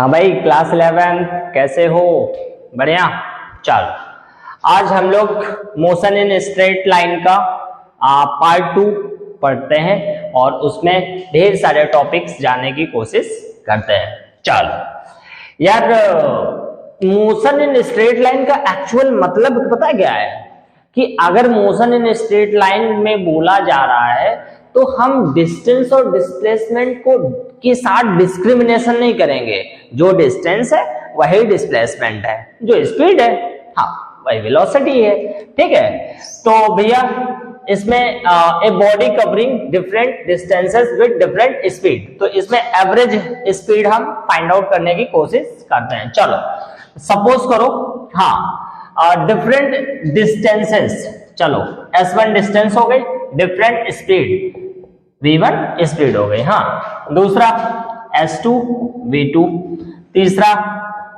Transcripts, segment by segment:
हाँ भाई, क्लास 11 कैसे हो? बढ़िया। चलो आज हम लोग मोशन इन स्ट्रेट लाइन का पार्ट 2 पढ़ते हैं और उसमें ढेर सारे टॉपिक्स जानने की कोशिश करते हैं। चलो यार, मोशन इन स्ट्रेट लाइन का एक्चुअल मतलब पता क्या है कि अगर मोशन इन स्ट्रेट लाइन में बोला जा रहा है तो हम डिस्टेंस और डिस्प्लेसमेंट को के साथ डिस्क्रिमिनेशन नहीं करेंगे। जो डिस्टेंस है वही डिस्प्लेसमेंट है, जो स्पीड है हाँ वही वेलोसिटी है। ठीक है, तो भैया इसमें a body covering different distances with different speed, तो इसमें एवरेज स्पीड हम फाइंड आउट करने की कोशिश करते हैं। चलो सपोज करो हाँ डिफरेंट डिस्टेंसेस, चलो S1 डिस्टेंस हो गई, डिफरेंट स्पीड V1 स्पीड हो गई। हाँ दूसरा S2 V2, तीसरा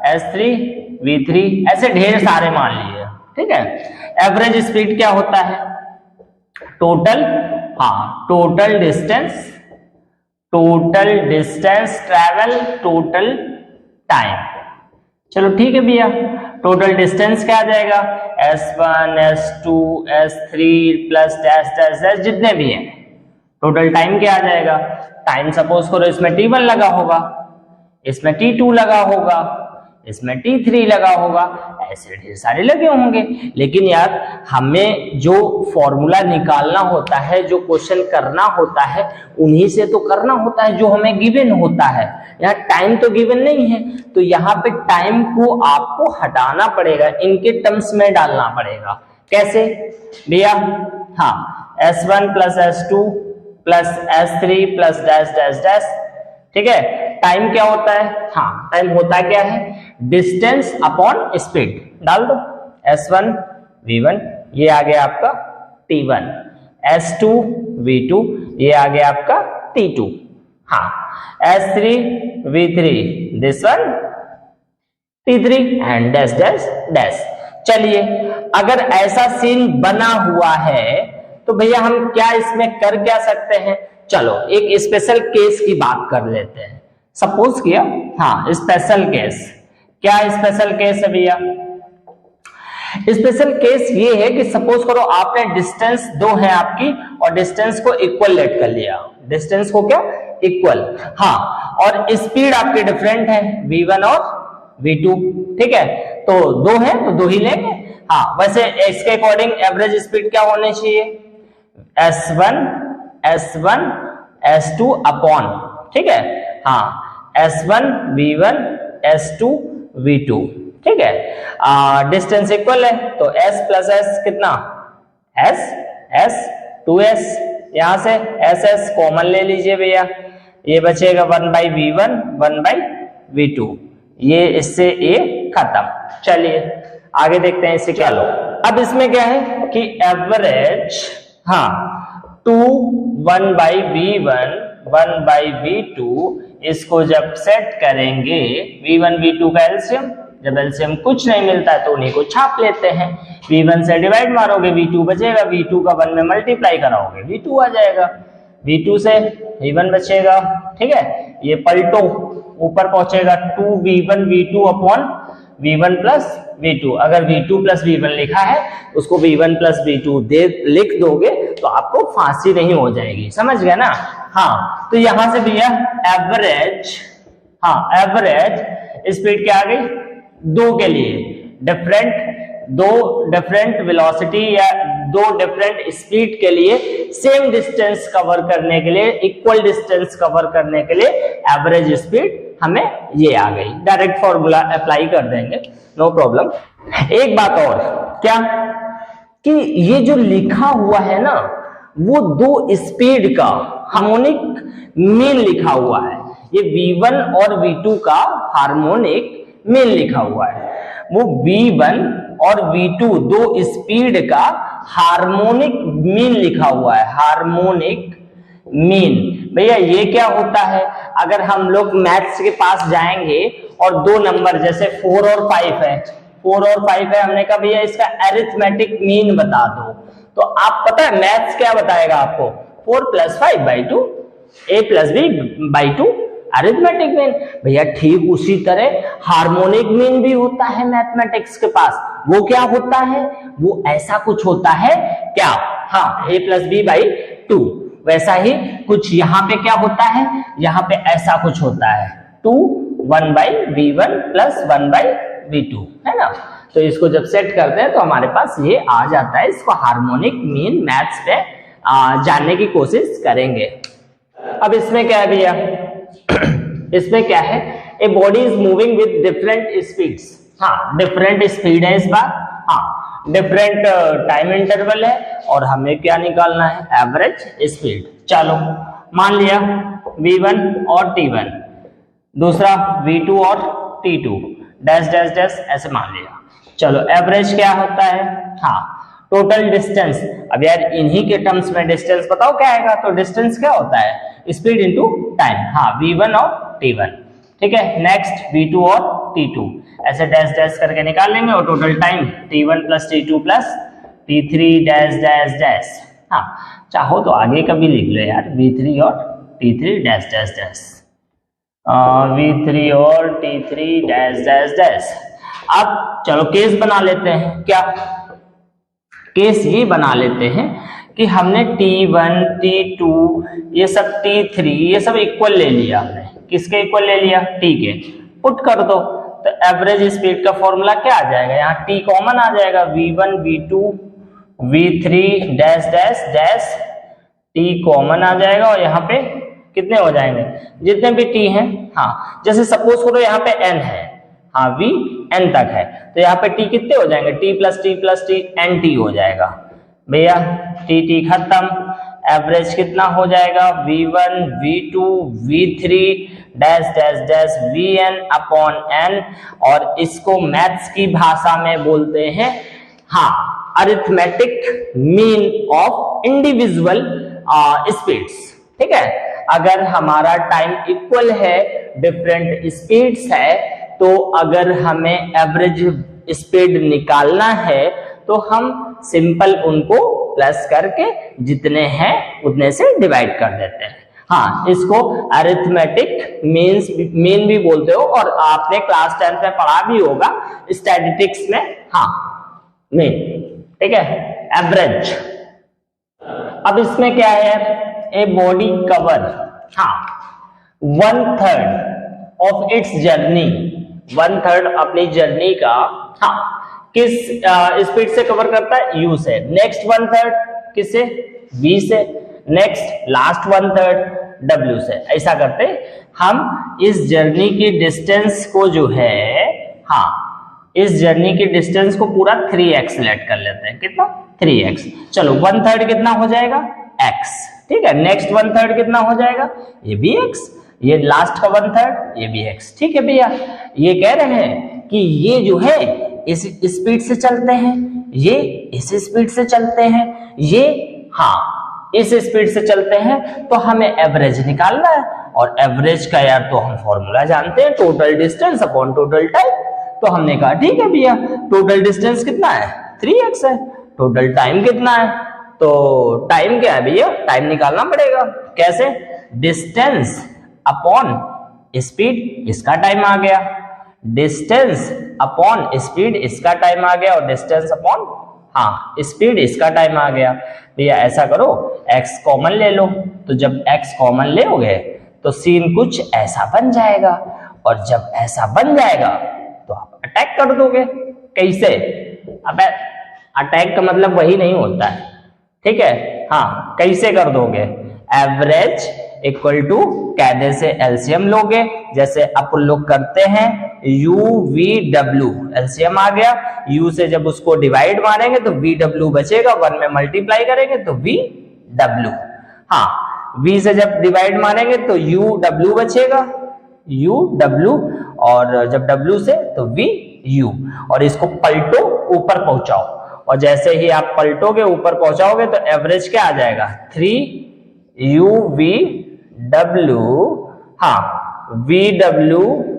S3 V3, ऐसे ढेर सारे मान लिए। ठीक है, एवरेज स्पीड क्या होता है? Total total distance travel, total time. चलो ठीक है भैया, टोटल डिस्टेंस क्या आ जाएगा? S1 S2 S3 plus dash dash dash जितने भी हैं। टोटल टाइम क्या आ जाएगा? टाइम सपोज करो इसमें T1 लगा होगा, इसमें T2 लगा होगा, इसमें T3 लगा होगा, ऐसे ढेर सारे लगे होंगे। लेकिन यार हमें जो फॉर्मूला निकालना होता है, जो क्वेश्चन करना होता है, उन्हीं से तो करना होता है जो हमें गिवन होता है। यहाँ टाइम तो गिवन नहीं है, तो यहाँ पे टाइम को आपको हटाना पड़ेगा, इनके टर्म्स में डालना पड़ेगा। कैसे भैया? हाँ S1 plus S2 plus S3 plus dash dash dash. ठीक है, टाइम क्या होता है? हाँ टाइम होता क्या है? Distance upon speed. डाल दो S1 V1, ये आ गया आपका T1, S2 V2, ये आ गया आपका T2। हाँ S3 V3, this one T3 and dash dash dash. चलिए अगर ऐसा सीन बना हुआ है तो भैया हम क्या इसमें कर क्या सकते हैं? चलो एक स्पेशल केस की बात कर लेते हैं। सपोज किया हाँ स्पेशल केस। क्या स्पेशल केस है भैया? स्पेशल केस ये है कि सपोज करो आपने डिस्टेंस 2 है आपकी और डिस्टेंस को इक्वल लेट कर लिया। डिस्टेंस को क्या? इक्वल। हाँ और स्पीड आपकी डिफरेंट है V1 और V2। ठीक है, तो 2 है तो 2 ही लेंगे। हाँ वैसे इसके अकॉर्डिंग एवरेज स्पीड क्या होनी चाहिए? S1 S2 अपॉन, ठीक है हाँ S1 V1 S2 V2। ठीक है, डिस्टेंस इक्वल है तो S प्लस S कितना? S 2S, यहां से SS कॉमन ले लीजिए भैया, ये बचेगा 1/V1 1/V2, ये इससे ये खत्म। चलिए आगे देखते हैं इसे क्या लो। अब इसमें क्या है कि एवरेज हाँ 2 1/V1 1/V2, इसको जब सेट करेंगे V1 V2 का एलसीएम, जब एलसीएम कुछ नहीं मिलता है तो उन्हीं को छाप लेते हैं। V1 से डिवाइड मारोगे V2 बचेगा, V2 का 1 में मल्टीप्लाई कराओगे V2 आ जाएगा, V2 से V1 बचेगा। ठीक है, ये पलटो ऊपर पहुंचेगा 2V1 V2 upon V1 plus V2। अगर V2 प्लस V1 लिखा है उसको V1 प्लस V2 लिख दोगे तो आपको फांसी नहीं हो जाएगी। समझ गया ना? हाँ तो यहां से भैया एवरेज, हाँ एवरेज स्पीड क्या आ गई? 2 के लिए दो डिफरेंट वेलोसिटी या 2 डिफरेंट स्पीड के लिए सेम डिस्टेंस कवर करने के लिए, इक्वल डिस्टेंस कवर करने के लिए एवरेज स्पीड हमें ये आ गई। डायरेक्ट फॉर्मूला अप्लाई कर देंगे, नो प्रॉब्लम। एक बात और, क्या कि ये जो लिखा हुआ है ना वो 2 स्पीड का हार्मोनिक मीन लिखा हुआ है। ये V1 और V2 का हार्मोनिक मीन लिखा हुआ है। वो V1 और V2 2 स्पीड का हार्मोनिक मीन लिखा हुआ है। हार्मोनिक मीन भैया ये क्या होता है? अगर हम लोग मैथ्स के पास जाएंगे और 2 नंबर जैसे 4 और 5 है, 4 और 5 है, हमने कहा भैया इसका अरिथमेटिक मीन बता दो, तो आप पता है मैथ्स क्या बताएगा आपको? 4 + 5/2 A + B/2 अरिथमेटिक मीन। भैया ठीक उसी तरह हार्मोनिक मीन भी होता है मैथमेटिक्स के पास। वो क्या होता है? वो ऐसा कुछ होता है क्या? हाँ, a प्लस बी बाई 2। वैसा ही कुछ यहाँ पे क्या होता है? यहाँ पे ऐसा कुछ होता है 2 1 by v1 plus 1 by v2, है ना। तो इसको जब सेट करते हैं तो हमारे पास ये आ जाता है। इसको हार्मोनिक मीन मैथ्स पे जानने की कोशिश करेंगे। अब इसमें क्या है भैया? इसमें क्या है? A body is moving with different speeds. हाँ, डिफरेंट स्पीड है इस बार। हाँ, डिफरेंट टाइम इंटरवल है और हमें क्या निकालना है? Average speed. चलो मान लिया v1 और t1, दूसरा v2 और t2, डैश डैश डैश ऐसे मान लिया। चलो एवरेज क्या होता है? हाँ, टोटल डिस्टेंस। अब यार इन्हीं के टर्म्स में डिस्टेंस बताओ क्या आएगा? तो डिस्टेंस क्या होता है? Speed into time. हाँ, v1 और t1, ठीक है। नेक्स्ट v2 और t2, ऐसे डैश डैश करके निकाल लेंगे और total time t1 plus t2 plus t3 dash dash dash. हाँ, चाहो तो आगे का भी लिख लो यार, v3 और t3 dash dash dash, v3 और t3 डैश डैश डैश। अब चलो केस बना लेते हैं। क्या केस? ये बना लेते हैं कि हमने t1 t2 ये सब t3 ये सब इक्वल ले लिया। हमने किसके इक्वल ले लिया? t के। पुट कर दो तो एवरेज स्पीड का फॉर्मूला क्या आ जाएगा? यहाँ t कॉमन आ जाएगा, v1 v2 v3 dash dash dash, t common आ जाएगा और यहाँ पे कितने हो जाएंगे? जितने भी t हैं। हाँ, जैसे सपोज करो यहाँ पे n है, हाँ v n तक है, तो यहाँ पे t कितने हो जाएंगे? t प्लस t nt हो जाएगा। भैया t खत्म, एवरेज कितना हो जाएगा? v1 v2 v3 dash dash dash vn upon n, और इसको मैथ्स की भाषा में बोलते हैं हाँ arithmetic mean of individual speeds. ठीक है, अगर हमारा टाइम इक्वल है, डिफरेंट स्पीड्स है, तो अगर हमें एवरेज स्पीड निकालना है तो हम सिंपल उनको प्लस करके जितने हैं उतने से डिवाइड कर देते हैं। हाँ, इसको अरिथमेटिक मीन भी बोलते हो और आपने क्लास 10 में पढ़ा भी होगा स्टैटिस्टिक्स में। हाँ, मीन, ठीक है, एवरेज। अब इसमें क्या है? ए बॉडी कवर, हाँ, 1/3 ऑफ इट्स जर्नी, 1/3 अपनी जर्नी का, हाँ, किस स्पीड से कवर करता है? u से। नेक्स्ट 1/3 किससे? v से। नेक्स्ट लास्ट 1/3 w से। ऐसा करते हम इस जर्नी की डिस्टेंस को जो है, हाँ, इस जर्नी की डिस्टेंस को पूरा 3x लेट कर लेते हैं। कितना? 3x। चलो 1/3 कितना हो जाएगा? x। ठीक है, नेक्स्ट 1/3 कितना हो जाएगा? ये भी x, ये लास्ट का 1/3 ये भी x। ठीक है भैया, ये कह रहे हैं कि ये जो है इस स्पीड से चलते हैं, ये इस स्पीड से चलते हैं, ये हाँ इस स्पीड से चलते हैं, तो हमें एवरेज निकालना है। और एवरेज का यार तो हम फॉर्मूला जानते हैं, total distance upon total time. तो हमने कहा ठीक है भैया, टोटल डिस्टेंस कितना है? 3x है। टोटल टाइम कितना है? तो टाइम क्या है भैया? टाइम निकालना पड़ेगा। कैसे? डिस्टेंस अपॉन स्पीड, इसका टाइम आ गया। डिस्टेंस अपॉन स्पीड, इसका टाइम आ गया। और डिस्टेंस अपॉन, हाँ, स्पीड, इसका टाइम आ गया। भैया ऐसा करो, x कॉमन ले लो। तो जब x कॉमन लेोगे तो सीन कुछ ऐसा बन जाएगा। और जब ऐसा बन जाएगा तो आप अटैक कर दोगे। कैसे? अब अटैक का मतलब वही नहीं होता है, ठीक है। हाँ, कैसे कर दोगे? एवरेज इक्वल टू कायदे से एलसीएम लोगे, जैसे अपन लोग करते हैं u v w, एलसीएम आ गया। u से जब उसको डिवाइड मारेंगे तो v w बचेगा, 1 में मल्टीप्लाई करेंगे तो v w। हाँ, v से जब डिवाइड मारेंगे तो u w बचेगा, u w, और जब w से तो v u। और इसको पलटो, ऊपर पहुंचाओ, और जैसे ही आप पलटोगे ऊपर पहुंचाओगे तो एवरेज क्या आ जाएगा? 3 u v w, हाँ, v w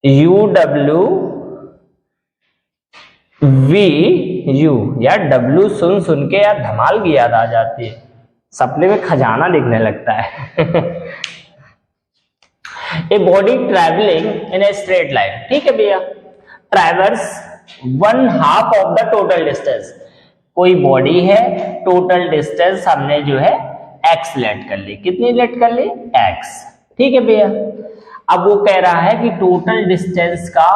u w v u। यार w सुन सुन के यार धमाल की याद आ जाती है, सपने में खजाना दिखने लगता है। A body travelling in a straight line, ठीक है भैया, traverse 1/2 of the total distance. कोई बॉडी है, टोटल डिस्टेंस हमने जो है x लेट कर ली, कितनी लेट कर ली, x, ठीक है भैया। अब वो कह रहा है कि टोटल डिस्टेंस का,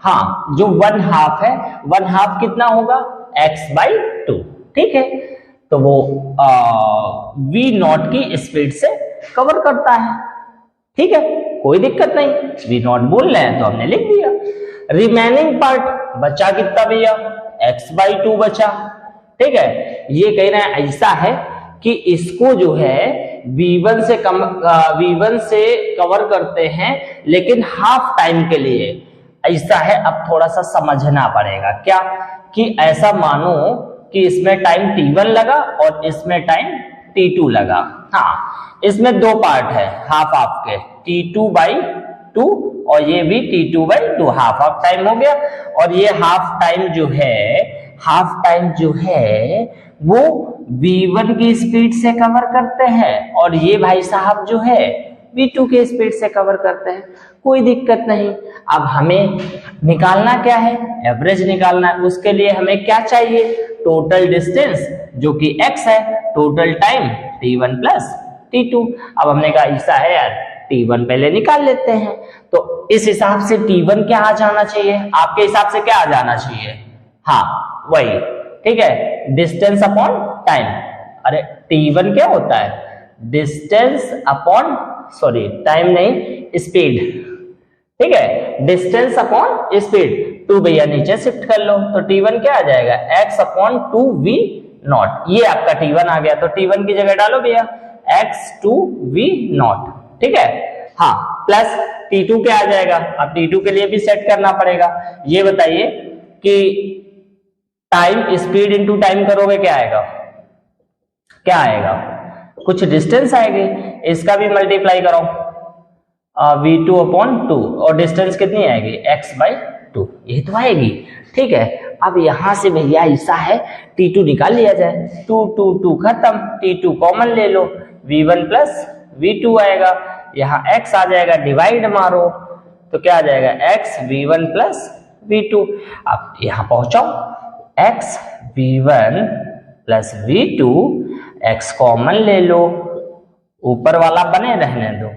हाँ, जो 1/2 है, 1/2 कितना होगा, x/2, ठीक है। तो वो v0 की स्पीड से कवर करता है, ठीक है, कोई दिक्कत नहीं, v0 बोल रहे हैं तो हमने लिख दिया। रिमेनिंग पार्ट बचा कितना भैया, x/2 बचा, ठीक है। ये कह रहे हैं ऐसा है कि इसको जो है v1 से कवर करते हैं, लेकिन हाफ टाइम के लिए, ऐसा है। अब थोड़ा सा समझना पड़ेगा, क्या कि ऐसा मानो कि इसमें टाइम t1 लगा और इसमें टाइम t2 लगा, हाँ, इसमें दो पार्ट है हाफ हाफ के, t2/2 और ये भी t2/2, हाफ हाफ टाइम हो गया। और ये हाफ टाइम जो है वो v1 की स्पीड से कवर करते हैं, और ये भाई साहब जो है v2 के स्पीड से कवर करते हैं, कोई दिक्कत नहीं। अब हमें निकालना क्या है, एवरेज निकालना है। उसके लिए हमें क्या चाहिए, टोटल डिस्टेंस जो कि x है, total time t1 plus t2। अब हमने कहा ऐसा है यार, t1 पहले निकाल लेते हैं। तो इस हिसाब से t1 क्या आ जाना चाहिए, आपके हिसाब से क्या आ जाना चाहिए, हाँ वही, ठीक है, डिस्टेंस अपॉन टाइम। अरे t1 क्या होता है, डिस्टेंस अपॉन, सॉरी टाइम नहीं, स्पीड, ठीक है, डिस्टेंस अपॉन स्पीड। 2 भैया नीचे शिफ्ट कर लो, तो t1 क्या आ जाएगा, x/2v0। ये आपका t1 आ गया, तो t1 की जगह डालो भैया x/2v0, ठीक है, हाँ, प्लस t2 क्या आ जाएगा। अब t2 के लिए भी सेट करना पड़ेगा। ये बताइए कि टाइम स्पीड इंटू टाइम करोगे क्या आएगा, क्या आएगा, कुछ डिस्टेंस आएगी, इसका भी मल्टीप्लाई करो, v2/2, और डिस्टेंस कितनी आएगी, x/2, ये तो आएगी, ठीक है। अब यहां से भैया ऐसा है, t2 निकाल लिया जाए, 2 खत्म, t2 कॉमन ले लो, v1 प्लस v2 आएगा, यहाँ x आ जाएगा, डिवाइड मारो तो क्या आ जाएगा, x v1 प्लस v2। अब यहां पहुंचाओ, x v1 plus v2, x common ले लो, ऊपर वाला बने रहने दो,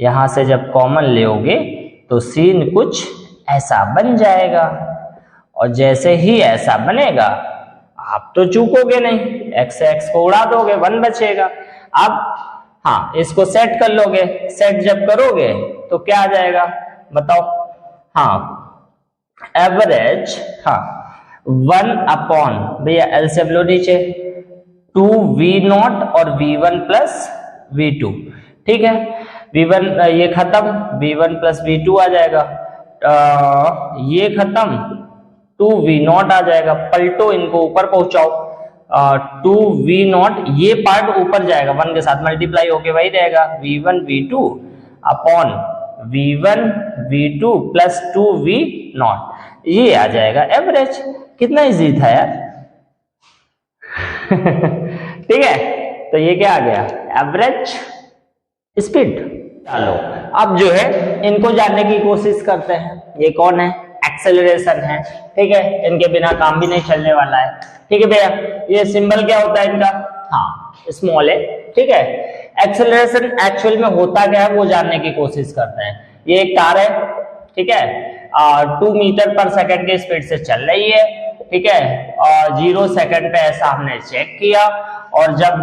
यहां से जब कॉमन लोगे तो सीन कुछ ऐसा बन जाएगा, और जैसे ही ऐसा बनेगा आप तो चूकोगे नहीं, x से x को उड़ा दोगे, 1 बचेगा। अब हाँ, इसको सेट कर लोगे, सेट जब करोगे तो क्या आ जाएगा बताओ, हाँ, एवरेज, हाँ, 1/, भैया एलसीएम लो नीचे, 2v0 और v1 प्लस v2, ठीक है, v1 ये खत्म, v1 प्लस v2 आ जाएगा, ये खत्म, 2v0 आ जाएगा, पलटो इनको ऊपर पहुंचाओ, 2v0, ये पार्ट ऊपर जाएगा, 1 के साथ मल्टीप्लाई होके वही रहेगा, v1 v2 upon v1 v2 plus 2v0, ये आ जाएगा एवरेज। कितना इजी था यार ठीक है, तो ये क्या आ गया, एवरेज स्पीड। चलो अब जो है इनको जानने की कोशिश करते हैं, ये कौन है, एक्सेलरेशन है, ठीक है, इनके बिना काम भी नहीं चलने वाला है, ठीक है भैया। ये सिंबल क्या होता है इनका, हाँ स्मॉल है, ठीक है। एक्सेलरेशन एक्चुअल में होता क्या है वो जानने की कोशिश करते हैं। ये एक कार है, ठीक है, 2 मीटर पर सेकंड की स्पीड से चल रही है, ठीक है, और 0 सेकंड पे ऐसा हमने चेक किया, और जब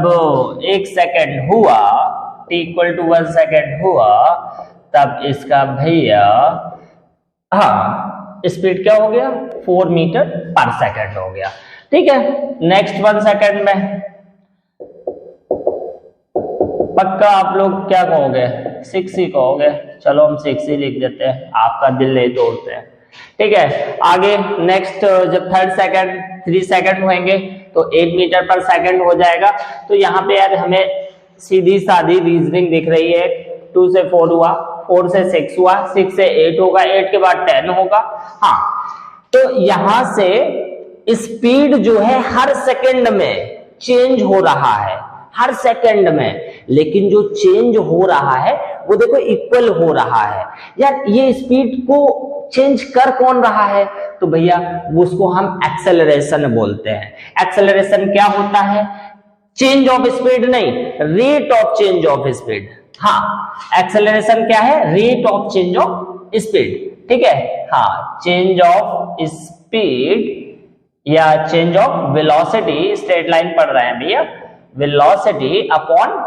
1 सेकंड हुआ, t = 1 सेकंड हुआ, तब इसका भैया हाँ स्पीड क्या हो गया, 4 मीटर पर सेकंड हो गया, ठीक है। नेक्स्ट 1 सेकंड में पक्का आप लोग क्या कहोगे, 6 ही कहोगे, चलो हम 6 ही लिख देते हैं, आपका दिल नहीं तोड़ते हैं, ठीक है। आगे नेक्स्ट जब 3 सेकंड होंगे तो 8 मीटर पर सेकंड हो जाएगा। तो यहाँ पे यार हमें सीधी सादी रीजनिंग दिख रही है, 2 से 4 हुआ, 4 से 6 हुआ, 6 से 8 होगा, 8 के बाद 10 होगा, हाँ। तो यहां से स्पीड जो है हर सेकंड में चेंज हो रहा है, हर सेकंड में, लेकिन जो चेंज हो रहा है वो देखो इक्वल हो रहा है। यार ये स्पीड को चेंज कर कौन रहा है? तो भैया उसको हम एक्सेलरेशन बोलते हैं। एक्सेलरेशन क्या होता है? चेंज ऑफ स्पीड नहीं, rate of change of speed. हाँ, एक्सेलरेशन क्या है? Rate of change of speed. ठीक है, हाँ, चेंज ऑफ स्पीड या change of velocity, straight line पढ़ रहे हैं भैया, वेलोसिटी अपॉन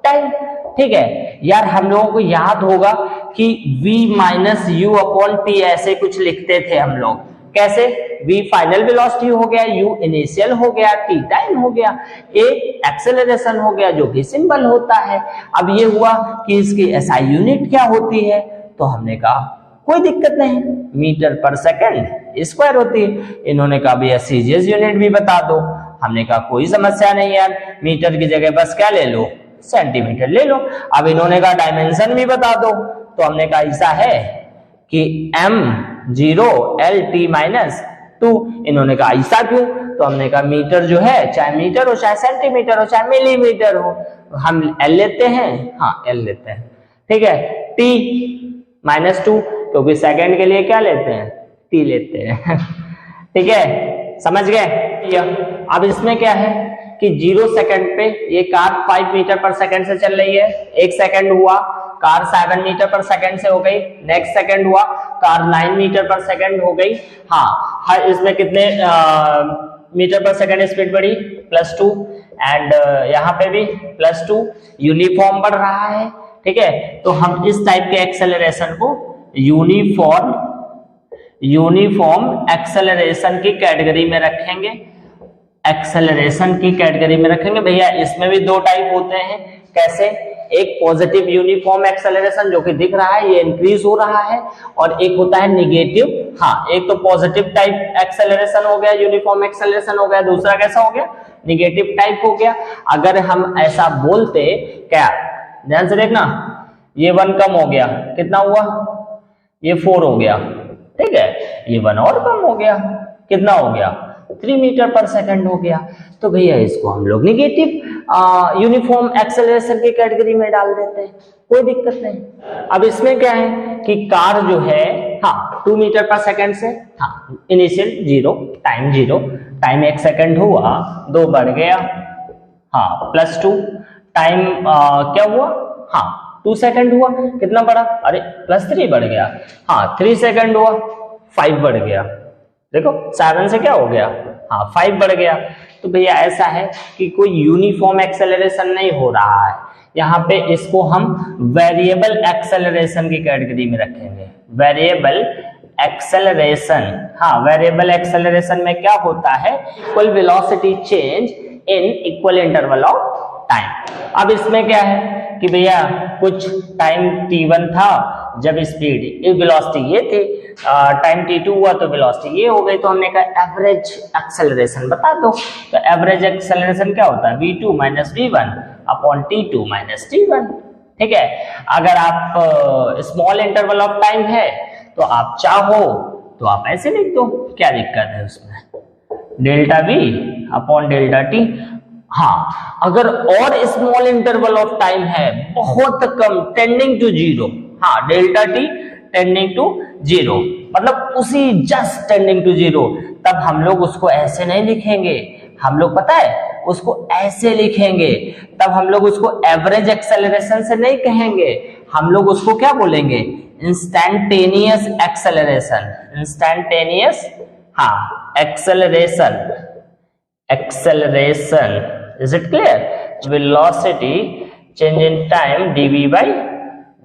टाइम। ठीक है यार, हम लोगों को याद होगा कि v minus you upon T ऐसे कुछ लिखते थे हम लोग। कैसे? v फाइनल वेलोसिटी हो गया, u इनिशियल हो गया, t टाइम हो गया, a एक्सेलरेशन हो गया जो कि सिंबल होता है। अब ये हुआ कि इसकी SI यूनिट क्या होती है, तो हमने कहा कोई दिक्कत नहीं, मीटर पर सेकंड स्क्वायर होती है। इन्होंने कहा भैया सीजीएस यूनिट भी बता दो। हमने कहा कोई समस्या नहीं यार, मीटर की जगह बस क्या ले लो, सेंटीमीटर ले लो। अब इन्होंने कहा डायमेंशन भी बता दो, तो हमने कहा ऐसा है कि m0 LT माइनस 2। इन्होंने कहा ऐसा क्यों? तो हमने कहा मीटर जो है चाहे मीटर हो, चाहे सेंटीमीटर हो, चाहे मिलीमीटर हो, हम L लेते हैं। हाँ, L लेते हैं। ठीक है, T माइनस 2, क्योंकि सेकंड के लिए क्या लेते हैं? T लेते हैं। ठीक है, समझ गए? अब इसमें क्या है कि 0 सेकंड पे ये कार 5 मीटर पर सेकंड से चल रही है, 1 सेकंड हुआ कार 7 मीटर पर सेकंड से हो गई, नेक्स्ट सेकंड हुआ कार 9 मीटर पर सेकंड हो गई। हाँ, हर इसमें कितने मीटर पर सेकंड स्पीड बढ़ी? +2, एंड यहाँ पे भी +2, यूनिफॉर्म बढ़ रहा है। ठीक है, तो हम इस टाइप के एक्सेलरेशन को यूनिफॉर्म एक्सेलरेशन की कैटेगरी में रखेंगे। एक्सेलरेशन की कैटेगरी में रखेंगे भैया। इसमें भी 2 टाइप होते हैं। कैसे? एक पॉजिटिव यूनिफॉर्म एक्सेलरेशन जो कि दिख रहा है, ये इंक्रीज हो रहा है, और एक होता है निगेटिव। हाँ, एक तो पॉजिटिव टाइप एक्सेलरेशन हो गया, यूनिफॉर्म एक्सेलरेशन हो गया, दूसरा कैसा हो गया? निगेटिव टाइप हो गया। अगर हम ऐसा बोलते, क्या ध्यान से देखना, ये 1 कम हो गया, कितना हुआ? ये 4 हो गया। ठीक है, ये 1 और कम हो गया, कितना हो गया? 3 मीटर पर सेकंड हो गया। तो भैया इसको हम लोग निगेटिव यूनिफॉर्म एक्सेलरेशन की कैटेगरी में डाल देते हैं, कोई दिक्कत नहीं। अब इसमें क्या है कि कार जो है, हाँ, 2 मीटर पर सेकंड से, हाँ, इनिशियल 0, टाइम 1 सेकंड हुआ, 2 बढ़ गया, हाँ, +2, टाइम क्या हुआ? हाँ, 2 सेकंड हुआ, कितना बढ़ा? अरे +3 बढ़ गया, हाँ, 3 सेकंड हुआ, 5 बढ़ गया। देखो 7 से क्या हो गया? हाँ, 5 बढ़ गया। तो भैया ऐसा है कि कोई यूनिफॉर्म एक्सेलरेशन नहीं हो रहा है यहाँ पे, इसको हम वेरिएबल एक्सेलरेशन की कैटेगरी में रखेंगे। वेरिएबल एक्सेलरेशन, हाँ, वेरिएबल एक्सेलरेशन में क्या होता है? Equal velocity change in equal interval of time. अब इसमें क्या है कि भैया कुछ टाइम t1 था जब स्पीड वेलोसिटी ये थी, टाइम t2 हुआ तो वेलोसिटी ये हो गई, तो हमने कहा एवरेज एक्सेलरेशन बता दो। तो एवरेज एक्सेलरेशन क्या होता है? v2 minus v1 upon t2 minus t1। ठीक है, अगर आप स्मॉल इंटरवल ऑफ टाइम है तो आप चाहो तो आप ऐसे लिख दो, क्या दिक्कत है उसमें? Delta v upon delta t। हाँ, अगर और स्मॉल इंटरवल ऑफ टाइम है, बहुत कम, टेंडिंग टू 0, हाँ, डेल्टा t टेंडिंग टू 0, मतलब उसी जस्ट टेंडिंग टू 0, तब हम लोग उसको ऐसे नहीं लिखेंगे, हम लोग पता है उसको ऐसे लिखेंगे। तब हम लोग उसको एवरेज एक्सेलरेशन से नहीं कहेंगे, हम लोग उसको क्या बोलेंगे? Instantaneous acceleration. इंस्टैन्टेनियस, हाँ, acceleration. Is it clear? Velocity change in time dv by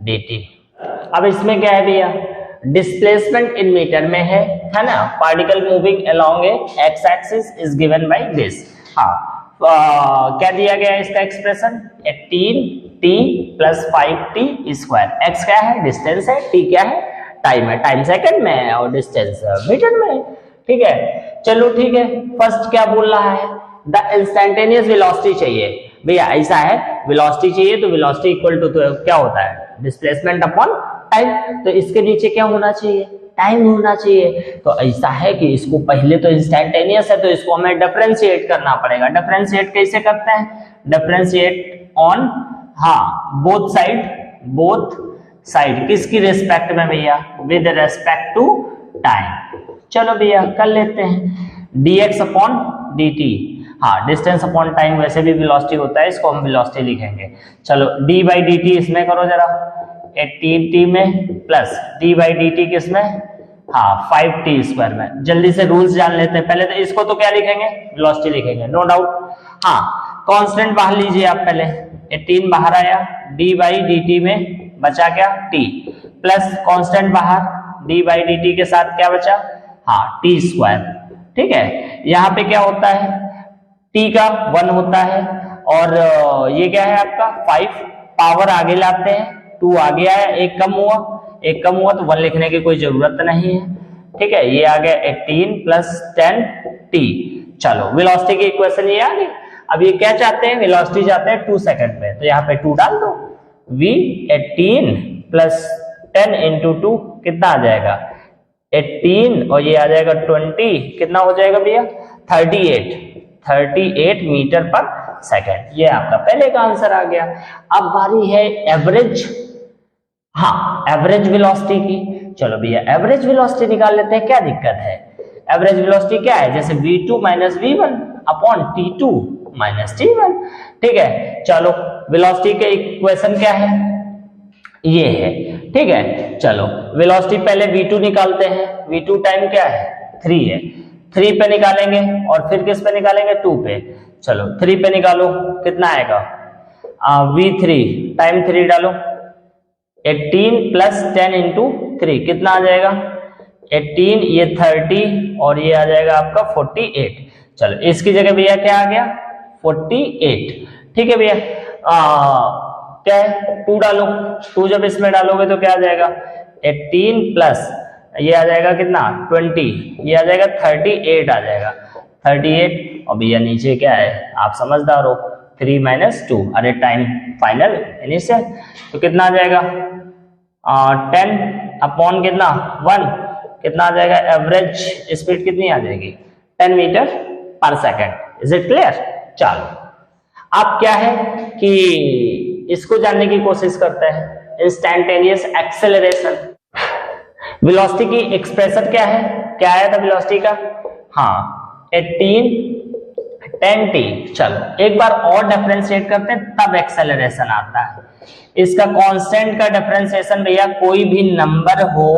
dt। अब इसमें क्या है भैया? डिस्प्लेसमेंट इन मीटर में है ना? Particle moving along A x axis is given by this. हाँ, क्या दिया गया है इसका expression? 18t + 5t square. X क्या है? डिस्टेंस है, t क्या है? टाइम है, टाइम सेकंड में है और डिस्टेंस मीटर में है। ठीक है, चलो ठीक है। फर्स्ट क्या बोल रहा है? द इंस्टैन्टेनियस वेलोसिटी चाहिए भैया। ऐसा है, वेलोसिटी चाहिए तो वेलोसिटी इक्वल टू क्या होता है? Displacement upon time. तो इसके नीचे क्या होना चाहिए? टाइम होना चाहिए। तो ऐसा है कि इसको पहले तो इंस्टैन्टेनियस है तो इसको हमें डिफरेंशिएट करना पड़ेगा। डिफरेंशिएट कैसे करते हैं? डिफरेंशिएट ऑन हाँ बोथ साइड किसकी रिस्पेक्ट में भैया, विद रेस्पेक्ट टू टाइम। चलो भैया कर लेते हैं dx अपॉन dt, हाँ डिस्टेंस अपॉन टाइम वैसे भी वेलोसिटी होता है, इसको हम वेलोसिटी लिखेंगे। चलो d बाई डी टी इसमें करो जरा, 18t में plus d by D T किसमें, हाँ 5t स्क्वायर में। जल्दी से रूल्स जान लेते हैं, पहले तो इसको तो क्या लिखेंगे, वेलोसिटी लिखेंगे नो डाउट। हाँ कांस्टेंट बाहर लीजिए आप, पहले 18 बाहर आया, d बाई डी टी में बचा क्या t, प्लस कांस्टेंट बाहर d बाई डी टी के साथ क्या बचा, हाँ t स्क्वायर। ठीक है, यहाँ पे क्या होता है, t का 1 होता है और ये क्या है आपका 5, पावर आगे लाते हैं, 2 आगे आया, एक कम हुआ तो 1 लिखने की कोई जरूरत नहीं है। ठीक है, ये आ गया 18 प्लस 10t। चलो वेलोसिटी की इक्वेशन ये आ गई। अब ये क्या चाहते हैं, वेलोसिटी चाहते हैं 2 सेकंड में, तो यहाँ पे 2 डाल दो, v 18 प्लस 10 इंटू 2 कितना आ जाएगा 18 और ये आ जाएगा 20, कितना हो जाएगा भैया 38 मीटर पर सेकंड। ये आपका पहले का आंसर आ गया। अब बारी है एवरेज, हाँ एवरेज वेलोसिटी की। चलो भैया एवरेज वेलोसिटी निकाल लेते हैं, क्या दिक्कत है। एवरेज वेलोसिटी क्या है, जैसे v2 minus v1 upon t2 minus t1। ठीक है, चलो वेलोसिटी के इक्वेशन क्या है, ये है। ठीक है, चलो वेलोसिटी पहले v2 निकालते हैं, v2 टाइम क्या है 3 है, 3 पे निकालेंगे और फिर किस पे निकालेंगे 2 पे। चलो 3 पे निकालो, कितना आएगा v3 टाइम 3 डालो, 18 प्लस 10 इंटू 3 कितना आ जाएगा 18, ये 30 और ये आ जाएगा आपका 48। चलो इसकी जगह भैया क्या आ गया 48। ठीक है भैया, क्या है 2 डालो, 2 जब इसमें डालोगे तो क्या आ जाएगा 18 प्लस ये आ जाएगा कितना 20, ये आ जाएगा 38 आ जाएगा 38। और भैया नीचे क्या है आप समझदार हो, 3 माइनस 2, अरे टाइम फाइनल इनिशियल, तो कितना आ जाएगा 10 अपॉन कितना 1, कितना आ जाएगा एवरेज स्पीड कितनी आ जाएगी 10 metre per second. Is it clear. चलो अब क्या है कि इसको जानने की कोशिश करते हैं, इंस्टैन्टेनियस एक्सेलरेशन। वेलोसिटी की एक्सप्रेशन क्या है, क्या आया था वेलोसिटी का, हाँ 18 10t। चलो एक बार और डिफरेंशिएट करते हैं तब एक्सेलरेशन आता है। इसका कांस्टेंट का डिफरेंशिएशन भैया कोई भी नंबर हो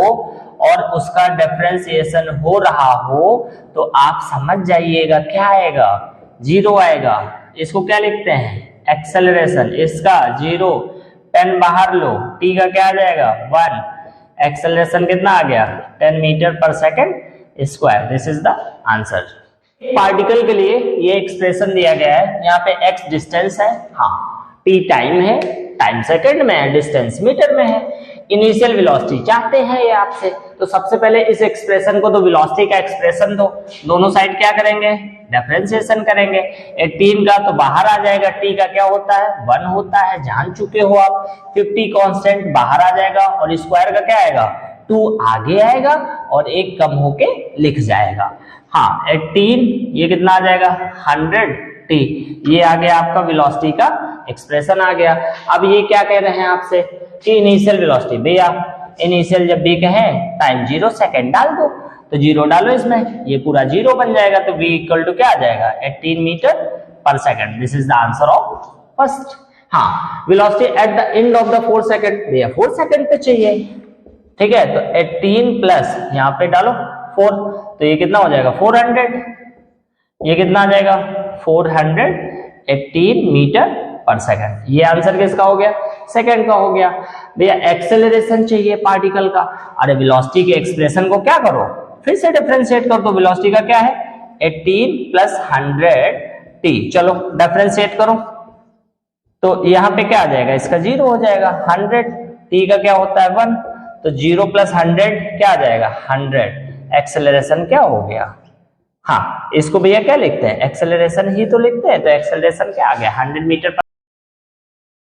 और उसका डिफरेंशिएशन हो रहा हो तो आप समझ जाइएगा क्या आएगा 0 आएगा। इसको क्या लिखते हैं एक्सेलरेशन, इसका 0, 10 बाहर लो, t का क्या आ जाएगा 1, एक्सेलरेशन कितना आ गया 10 metre per second square. This is the answer. Particle के लिए ये एक्सप्रेशन दिया गया है, यहाँ पे x डिस्टेंस है, हाँ t टाइम है, टाइम सेकंड में है, डिस्टेंस मीटर में है, इनिशियल वेलोसिटी चाहते हैं ये आपसे। तो सबसे पहले इस एक्सप्रेशन को तो वेलोसिटी का एक्सप्रेशन दो, दोनों साइड क्या करेंगे डिफरेंशिएशन करेंगे। 18 का तो बाहर आ जाएगा, t का क्या होता है 1 होता है, जान चुके हो आप। 50 कांस्टेंट बाहर आ जाएगा और स्क्वायर का क्या आएगा 2 आगे आएगा और एक कम होके लिख जाएगा। हाँ 18 ये कितना आ जाएगा 100t, ये आ गया आपका वेलोसिटी का एक्सप्रेशन आ गया। अब ये क्या कह रहे हैं आपसे कि इनिशियल वेलोसिटी, भैया इनिशियल जब भी कहें टाइम 0 सेकंड डाल दो, तो 0 डालो इसमें, ये पूरा 0 बन जाएगा, तो v इक्वल टू क्या आ जाएगा 18 metre per second. This is the answer of first. हाँ velocity at the end of the 4 second, भैया 4 सेकंड पे चाहिए। ठीक है, तो 18 प्लस यहाँ पे डालो 4, तो ये कितना हो जाएगा 400, ये कितना आ जाएगा 418 मीटर पर सेकंड। ये आंसर किसका हो गया सेकंड का हो गया। भैया एक्सेलरेशन चाहिए पार्टिकल का, अरे वेलोसिटी के एक्सप्रेशन को क्या करो फिर से डिफरेंशिएट कर दो। वेलोसिटी का क्या है 18 प्लस 100t। चलो डिफरेंशिएट करो तो यहाँ पे क्या आ जाएगा इसका 0 हो जाएगा, 100 t का क्या होता है 1, तो 0 प्लस 100 क्या आ जाएगा 100। एक्सेलरेशन क्या हो गया, हाँ इसको भैया क्या लिखते हैं एक्सेलरेशन ही तो लिखते हैं, तो एक्सेलरेशन क्या आ गया 100 मीटर पर